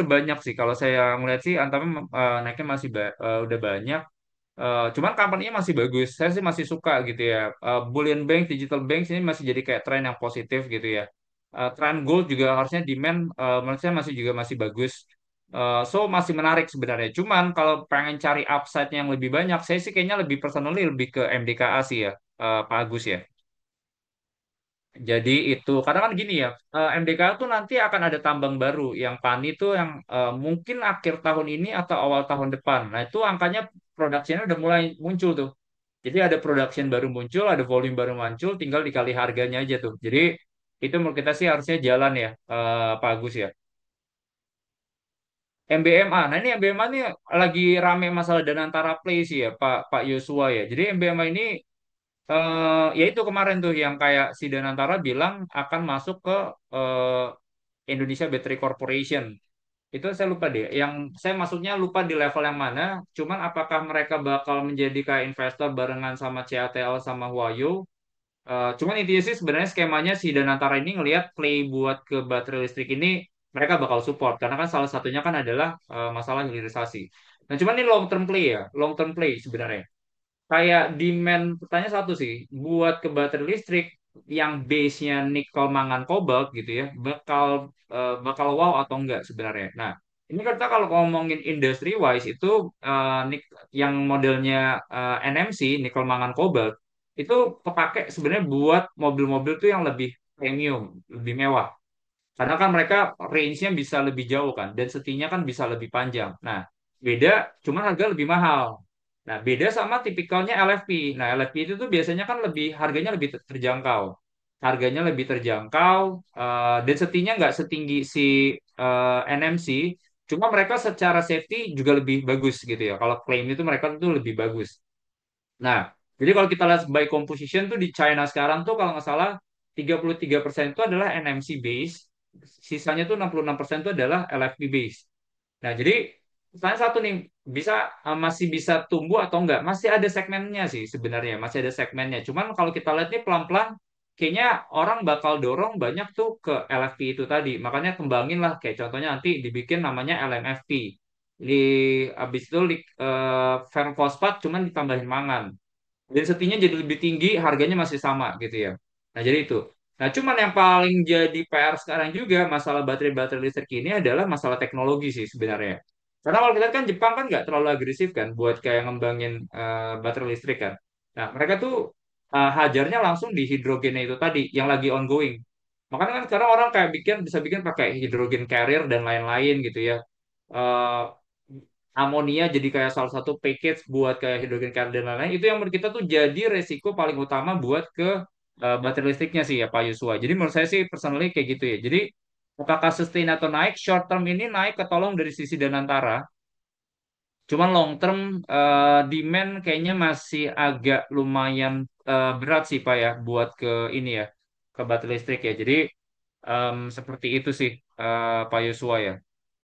udah banyak sih. Kalau saya ngeliat sih Antara naiknya masih udah banyak. Cuman company-nya masih bagus. Saya sih masih suka gitu ya. Bullion Bank, Digital Bank ini masih jadi kayak tren yang positif gitu ya. Tren gold juga harusnya demand menurut saya masih juga masih bagus. So masih menarik sebenarnya. Cuman kalau pengen cari upside yang lebih banyak, saya sih kayaknya lebih personally lebih ke MDKA sih ya, Pak Agus ya. Jadi itu kadang kan gini ya, MDK tuh nanti akan ada tambang baru yang PANI tuh yang mungkin akhir tahun ini atau awal tahun depan. Nah itu angkanya produksinya udah mulai muncul tuh. Jadi ada production baru muncul, ada volume baru muncul, tinggal dikali harganya aja tuh. Jadi itu menurut kita sih harusnya jalan ya, Pak Agus ya. MBMA, nah ini MBMA ini lagi rame masalah Danantara Play sih ya, Pak Yosua ya. Jadi MBMA ini ya itu kemarin tuh yang kayak si Danantara bilang akan masuk ke eh, Indonesia Battery Corporation. Itu saya lupa deh. Yang saya masuknya lupa di level yang mana. Cuman apakah mereka bakal menjadi kayak investor barengan sama CATL sama Huayu? Cuman intinya sih sebenarnya skemanya si Danantara ini ngelihat play buat ke baterai listrik ini mereka bakal support karena kan salah satunya kan adalah masalah hilirisasi. Nah, cuman ini long term play ya, long term play sebenarnya kayak demand pertanyaan satu sih buat ke baterai listrik yang base-nya nikel mangan kobalt gitu ya bakal wow atau enggak sebenarnya. Nah, ini kita kalau ngomongin industry wise itu yang modelnya NMC nikel mangan kobalt itu kepake sebenarnya buat mobil-mobil tuh yang lebih premium, lebih mewah. Karena kan mereka range-nya bisa lebih jauh kan, dan setinya kan bisa lebih panjang. Nah, beda, cuman harga lebih mahal. Nah, beda sama tipikalnya LFP. Nah, LFP itu tuh biasanya kan lebih harganya lebih terjangkau. Harganya lebih terjangkau, dan setinya nggak setinggi si NMC. Cuma mereka secara safety juga lebih bagus gitu ya. Kalau klaim itu mereka tuh lebih bagus. Nah, jadi kalau kita lihat by composition tuh di China sekarang tuh kalau nggak salah 33% itu adalah NMC base, sisanya tuh 66% itu adalah LFP base. Nah, jadi pertanyaan satu nih, masih bisa tumbuh atau enggak? Masih ada segmennya sih sebenarnya, masih ada segmennya. Cuman kalau kita lihat nih pelan-pelan, kayaknya orang bakal dorong banyak tuh ke LFP itu tadi. Makanya kembangin lah, kayak contohnya nanti dibikin namanya LMFP. Di Habis itu ferro fosfat cuman ditambahin mangan. Density-nya jadi lebih tinggi, harganya masih sama gitu ya. Nah, jadi itu. Nah, cuman yang paling jadi PR sekarang juga masalah baterai-baterai listrik ini adalah masalah teknologi sih sebenarnya. Karena kalau kita lihat kan Jepang kan nggak terlalu agresif kan buat kayak ngembangin baterai listrik kan. Nah, mereka tuh hajarnya langsung di hidrogennya itu tadi yang lagi ongoing. Makanya kan sekarang orang kayak bisa bikin pakai hidrogen carrier dan lain-lain gitu ya. Eh, Amonia jadi kayak salah satu package buat kayak hidrogen carbon dan lain-lain itu yang menurut kita tuh jadi resiko paling utama buat ke baterai listriknya sih ya Pak Yusua. Jadi menurut saya sih personally kayak gitu ya. Jadi apakah sustain atau naik short term ini naik ketolong dari sisi Danantara. Cuman long term demand kayaknya masih agak lumayan berat sih Pak ya buat ke ini ya ke baterai listrik ya. Jadi seperti itu sih Pak Yusua ya.